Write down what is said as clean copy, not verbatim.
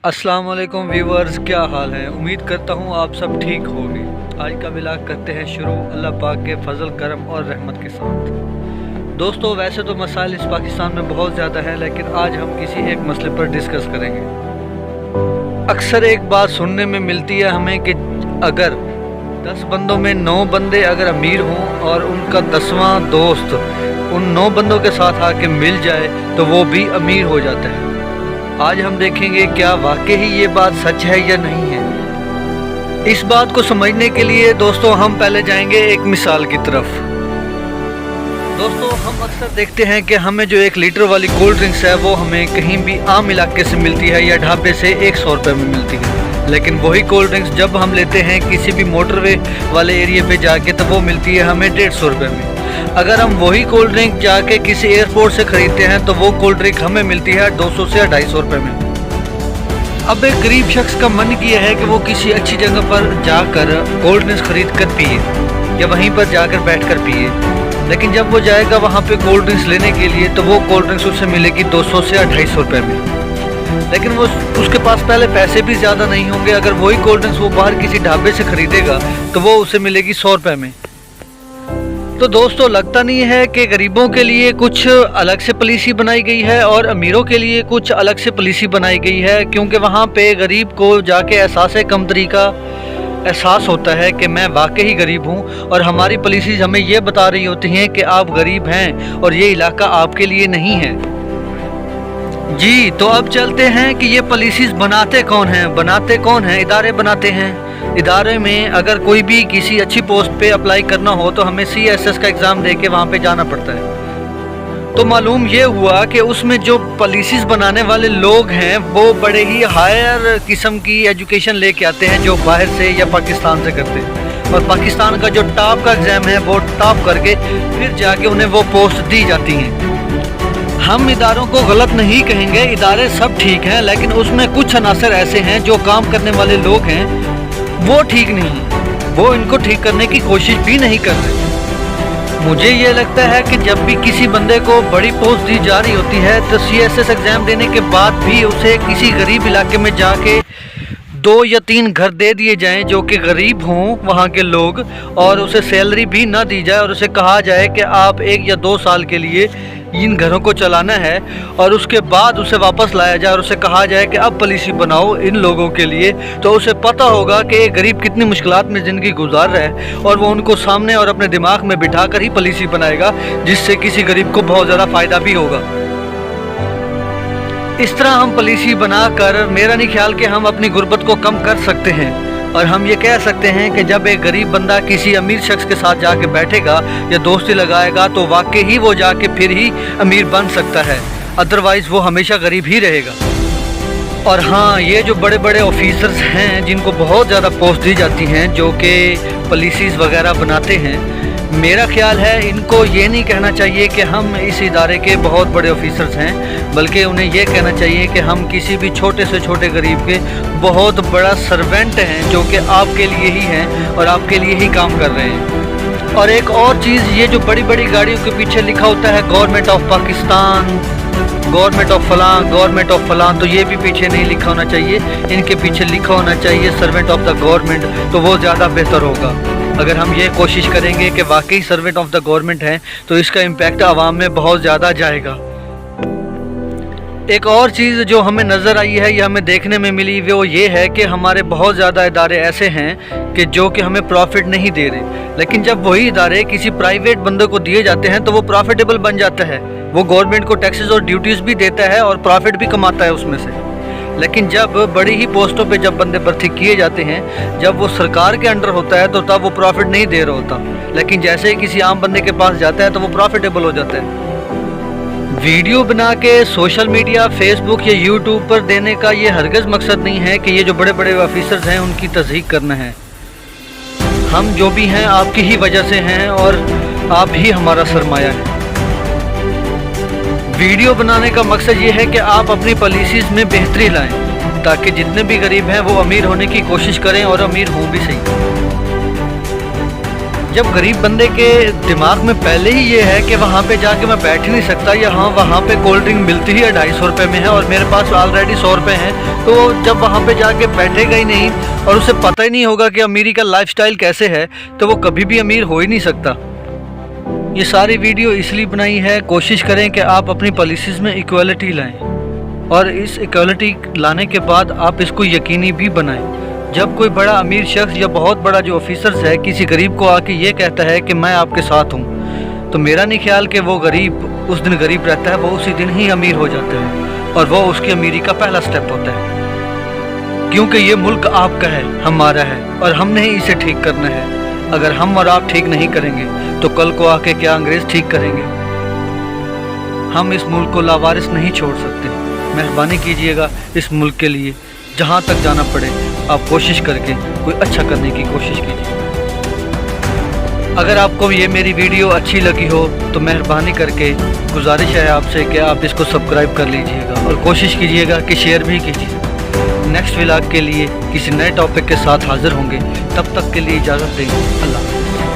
अस्सलाम वालेकुम व्यूवर्स, क्या हाल है। उम्मीद करता हूँ आप सब ठीक होंगे। आज का व्लॉग करते हैं शुरू अल्लाह पाक के फजल करम और रहमत के साथ। दोस्तों, वैसे तो मसाइल इस पाकिस्तान में बहुत ज़्यादा है, लेकिन आज हम किसी एक मसले पर डिस्कस करेंगे। अक्सर एक बात सुनने में मिलती है हमें कि अगर 10 बंदों में 9 बंदे अगर अमीर हों और उनका 10वां दोस्त उन 9 बंदों के साथ आके मिल जाए तो वो भी अमीर हो जाता है। आज हम देखेंगे क्या वाकई ही ये बात सच है या नहीं है। इस बात को समझने के लिए दोस्तों हम पहले जाएंगे एक मिसाल की तरफ। दोस्तों, हम अक्सर देखते हैं कि हमें जो 1 लीटर वाली कोल्ड ड्रिंक्स है वो हमें कहीं भी आम इलाके से मिलती है या ढाबे से 100 रुपये में मिलती है, लेकिन वही कोल्ड ड्रिंक्स जब हम लेते हैं किसी भी मोटरवे वाले एरिया पे जाके तो वो मिलती है हमें 150 रुपये में। अगर हम वही कोल्ड ड्रिंक जाके किसी एयरपोर्ट से ख़रीदते हैं तो वो कोल्ड ड्रिंक हमें मिलती है 200 से 250 रुपये में। अब एक गरीब शख्स का मन किया है कि वो किसी अच्छी जगह पर जाकर कोल्ड ड्रिंक्स खरीद कर पिए या वहीं पर जाकर बैठकर पिए, लेकिन जब वो जाएगा वहाँ पे कोल्ड ड्रिंक्स लेने के लिए तो वो कोल्ड ड्रिंक्स उससे मिलेगी 200 से 250 रुपये में। लेकिन वो उसके पास पहले पैसे भी ज़्यादा नहीं होंगे। अगर वही कोल्ड ड्रिंक्स वो बाहर किसी ढाबे से ख़रीदेगा तो वो उसे मिलेगी 100 रुपये में। तो दोस्तों, लगता नहीं है कि गरीबों के लिए कुछ अलग से पॉलिसी बनाई गई है और अमीरों के लिए कुछ अलग से पॉलिसी बनाई गई है, क्योंकि वहाँ पे गरीब को जाके एहसास कमतरी का एहसास होता है कि मैं वाकई ही गरीब हूँ, और हमारी पॉलिसीज़ हमें ये बता रही होती हैं कि आप गरीब हैं और ये इलाका आपके लिए नहीं है। जी, तो अब चलते हैं कि ये पॉलिसीज़ बनाते कौन हैं। इदारे बनाते हैं। इदारे में अगर कोई भी किसी अच्छी पोस्ट पे अप्लाई करना हो तो हमें CSS का एग्ज़ाम दे के वहाँ पे जाना पड़ता है। तो मालूम ये हुआ कि उसमें जो पॉलिसीज़ बनाने वाले लोग हैं वो बड़े ही हायर किस्म की एजुकेशन लेके आते हैं जो बाहर से या पाकिस्तान से करते हैं, और पाकिस्तान का जो टॉप का एग्ज़ाम है वो टॉप करके फिर जाके उन्हें वो पोस्ट दी जाती हैं। हम इदारों को गलत नहीं कहेंगे, इदारे सब ठीक हैं, लेकिन उसमें कुछ अनासर ऐसे हैं जो काम करने वाले लोग हैं वो ठीक नहीं, वो इनको ठीक करने की कोशिश भी नहीं कर रहे। मुझे ये लगता है कि जब भी किसी बंदे को बड़ी पोस्ट दी जा रही होती है तो CSS एग्ज़ाम देने के बाद भी उसे किसी गरीब इलाके में जाके 2 या 3 घर दे दिए जाएं जो कि गरीब हों वहाँ के लोग, और उसे सैलरी भी ना दी जाए और उसे कहा जाए कि आप 1 या 2 साल के लिए इन घरों को चलाना है, और उसके बाद उसे वापस लाया जाए और उसे कहा जाए कि अब पॉलिसी बनाओ इन लोगों के लिए। तो उसे पता होगा कि एक गरीब कितनी मुश्किलात में ज़िंदगी गुजार रहा है, और वो उनको सामने और अपने दिमाग में बिठा कर ही पॉलिसी बनाएगा जिससे किसी गरीब को बहुत ज़्यादा फ़ायदा भी होगा। इस तरह हम पॉलिसी बनाकर मेरा नहीं ख्याल कि हम अपनी गुर्बत को कम कर सकते हैं, और हम ये कह सकते हैं कि जब एक गरीब बंदा किसी अमीर शख्स के साथ जाके बैठेगा या दोस्ती लगाएगा तो वाकई ही वो जाके फिर ही अमीर बन सकता है, अदरवाइज़ वो हमेशा गरीब ही रहेगा। और हाँ, ये जो बड़े बड़े ऑफिसर्स हैं जिनको बहुत ज़्यादा पोस्ट दी जाती हैं जो कि पॉलिसीज़ वगैरह बनाते हैं, मेरा ख्याल है इनको ये नहीं कहना चाहिए कि हम इस इदारे के बहुत बड़े ऑफिसर्स हैं, बल्कि उन्हें ये कहना चाहिए कि हम किसी भी छोटे से छोटे गरीब के बहुत बड़ा सर्वेंट हैं जो कि आपके लिए ही हैं और आपके लिए ही काम कर रहे हैं। और एक और चीज़, ये जो बड़ी बड़ी गाड़ियों के पीछे लिखा होता है government of Pakistan, government of फलां, तो ये भी पीछे नहीं लिखा होना चाहिए, इनके पीछे लिखा होना चाहिए सर्वेंट ऑफ द गवर्नमेंट, तो वो ज़्यादा बेहतर होगा। अगर हम ये कोशिश करेंगे कि वाकई सर्वेंट ऑफ द गवर्नमेंट हैं तो इसका इम्पैक्ट आवाम में बहुत ज़्यादा जाएगा। एक और चीज़ जो हमें नज़र आई है या हमें देखने में मिली वो ये है कि हमारे बहुत ज़्यादा इदारे ऐसे हैं कि जो कि हमें प्रॉफिट नहीं दे रहे, लेकिन जब वही इदारे किसी प्राइवेट बंदे को दिए जाते हैं तो वो प्रॉफिटेबल बन जाता है। वो गवर्नमेंट को टैक्सेस और ड्यूटीज़ भी देता है और प्रॉफिट भी कमाता है उसमें से। लेकिन जब बड़ी ही पोस्टों पे जब बंदे भर्ती किए जाते हैं, जब वो सरकार के अंडर होता है तो तब वो प्रॉफिट नहीं दे रहा होता, लेकिन जैसे ही किसी आम बंदे के पास जाता है तो वो प्रॉफिटेबल हो जाता है। वीडियो बना के सोशल मीडिया, फेसबुक या यूट्यूब पर देने का ये हरगिज़ मकसद नहीं है कि ये जो बड़े बड़े ऑफिसर्स हैं उनकी तस्दीक करना है। हम जो भी हैं आपकी ही वजह से हैं और आप ही हमारा सरमाया है। वीडियो बनाने का मकसद ये है कि आप अपनी पॉलिसीज़ में बेहतरी लाएं ताकि जितने भी गरीब हैं वो अमीर होने की कोशिश करें और अमीर हों भी सही। जब गरीब बंदे के दिमाग में पहले ही ये है कि वहाँ पे जाके मैं बैठ ही नहीं सकता, या हाँ वहाँ पे कोल्ड ड्रिंक मिलती ही 250 रुपये में है और मेरे पास ऑलरेडी 100 रुपये हैं, तो जब वहाँ पे जाके बैठेगा ही नहीं और उसे पता ही नहीं होगा कि अमीरी का लाइफस्टाइल कैसे है, तो वो कभी भी अमीर हो ही नहीं सकता। ये सारी वीडियो इसलिए बनाई है, कोशिश करें कि आप अपनी पॉलिसीज़ में इक्वलिटी लाएँ और इस इक्वलिटी लाने के बाद आप इसको यकीनी भी बनाएं। जब कोई बड़ा अमीर शख्स या बहुत बड़ा जो ऑफिसर्स है किसी गरीब को आके ये कहता है कि मैं आपके साथ हूँ, तो मेरा नहीं ख्याल कि वो गरीब उस दिन गरीब रहता है, वो उसी दिन ही अमीर हो जाता है और वो उसकी अमीरी का पहला स्टेप होता है। क्योंकि ये मुल्क आपका है, हमारा है और हमने ही इसे ठीक करना है। अगर हम और आप ठीक नहीं करेंगे तो कल को आके क्या अंग्रेज़ ठीक करेंगे? हम इस मुल्क को लावारिस नहीं छोड़ सकते। मेहरबानी कीजिएगा इस मुल्क के लिए जहाँ तक जाना पड़े आप कोशिश करके कोई अच्छा करने की कोशिश कीजिए। अगर आपको ये मेरी वीडियो अच्छी लगी हो तो मेहरबानी करके गुजारिश है आपसे कि आप इसको सब्सक्राइब कर लीजिएगा और कोशिश कीजिएगा कि शेयर भी कीजिए। नेक्स्ट व्लॉग के लिए किसी नए टॉपिक के साथ हाज़िर होंगे, तब तक के लिए इजाज़त दें। अल्लाह।